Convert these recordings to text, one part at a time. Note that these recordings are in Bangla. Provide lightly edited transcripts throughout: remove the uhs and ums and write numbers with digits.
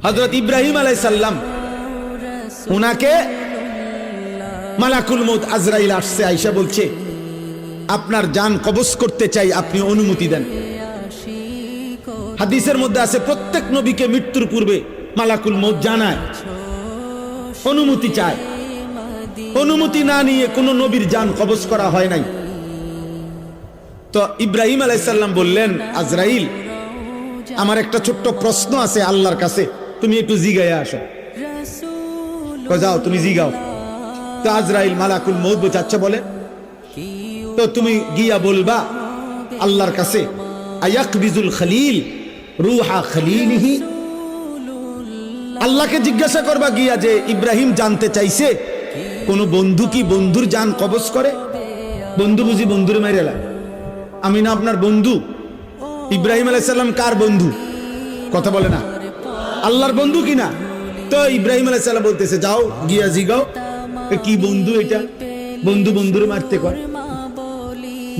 হযরত ইব্রাহিম আলাইহিস সালাম উনাকে মালাকুল মউত আজরাইল আসছে, আয়েশা বলছে আপনার জান কবজ করতে চাই, আপনি অনুমতি দেন। হাদিসের মধ্যে আছে প্রত্যেক নবীকে মৃত্যুর পূর্বে মালাকুল মউত জানায়, অনুমতি চায়। অনুমতি না নিয়ে কোনো নবীর জান কবজ করা হয় নাই। তো ইব্রাহিম আলাইহিস সালাম বললেন, আজরাইল আমার একটা ছোট্ট প্রশ্ন আছে আল্লাহর কাছে, তুমি একটু জিগায়া আসো। যাও তুমি জিগাও। তো আজরাইল মালাকুল মউত বলছে আচ্ছা বলে। তো তুমি গিয়া বলবা আল্লাহর কাছে, আয়াকবিজুল খলিল রূহা খলিলিহি, আল্লাহকে জিজ্ঞাসা করবা গিয়া যে ইব্রাহিম জানতে চাইছে কোন বন্ধু কি বন্ধুর জান কবজ করে? বন্ধু বুঝি বন্ধুরে মেরে এলা? আমি না আপনার বন্ধু? ইব্রাহিম আলাইহিস সালাম কার বন্ধু? কথা বলে না, আল্লাহর বন্ধু কিনা? তো ইব্রাহিম আলাইহিস সালাম বলতেছে যাও গিয়া জিগাও কি বন্ধু এটা, বন্ধু বন্ধুরে মারতে করে?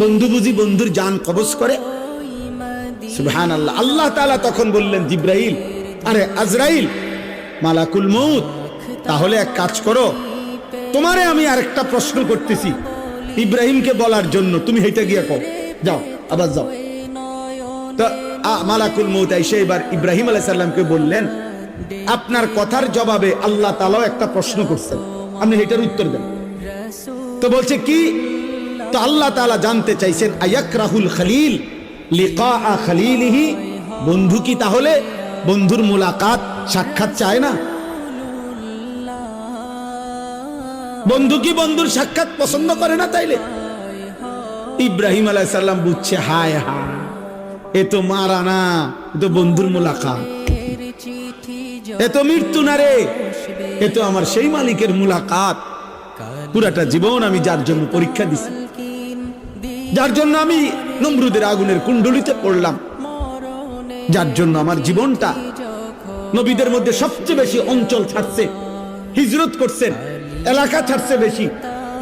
বন্ধু বুঝি বন্ধুর জান কবজ করে? সুবহানাল্লাহ। আল্লাহ তাআলা তখন বললেন জিব্রাইল, আরে আজরাইল মালাকুল মউত, তাহলে এক কাজ করো, তোমারে আমি আরেকটা প্রশ্ন করতেছি ইব্রাহিমকে বলার জন্য, তুমি হেঁটে গিয়া কও, যাও আবার যাও। তো মালাকুল মউত এসে এবার ইব্রাহিম আলাইহিস সালামকে বললেন, আপনার কথার জবাবে আল্লাহ তাআলাও একটা প্রশ্ন করছেন, আপনি এটার উত্তর দেন। তো বলছে কি? তো আল্লাহ তাআলা জানতে চাইছেন আয়াকরাহুল খলিল লিকা খলিলিহি, বন্ধু কি তাহলে বন্ধুর মুলাকাত সাক্ষাৎ চায় না? বন্ধু কি বন্ধুর সাক্ষাৎ পছন্দ করে না? তাইলে ইব্রাহিম আলাইহিস সালাম বুঝছে, হায় হায় এ তো মারা না, এ তো বন্ধুর মুলাকাত, এ তো মৃত্যু না রে, এ তো আমার সেই মালিকের মুলাকাত। পুরাটা জীবন আমি যার জন্য পরীক্ষা দিছি, যার জন্য আমি নমরুদের আগুনের কুণ্ডলিতে পড়লাম, যার জন্য আমার জীবনটা নবীদের মধ্যে সবচেয়ে বেশি অঞ্চল ছাড়ছে, হিজরত করছেন, এলাকা ছাড়ছে বেশি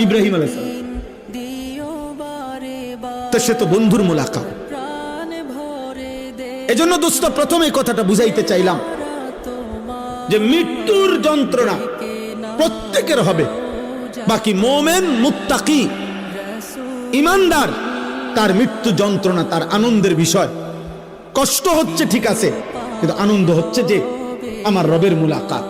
ইব্রাহিম আলাইহিস সালাম। তো সে তো বন্ধুর মুলাকাত। এজন্য দোস্ত প্রথমে কথাটা বুঝাইতে চাইলাম যে মৃত্যুর যন্ত্রণা প্রত্যেকের হবে, বাকি মোমেন মুত্তাকি ইমানদার তার মৃত্যু যন্ত্রণা তার আনন্দের বিষয়। কষ্ট হচ্ছে ঠিক আছে, কিন্তু আনন্দ হচ্ছে যে আমার রবের মুলাকাত।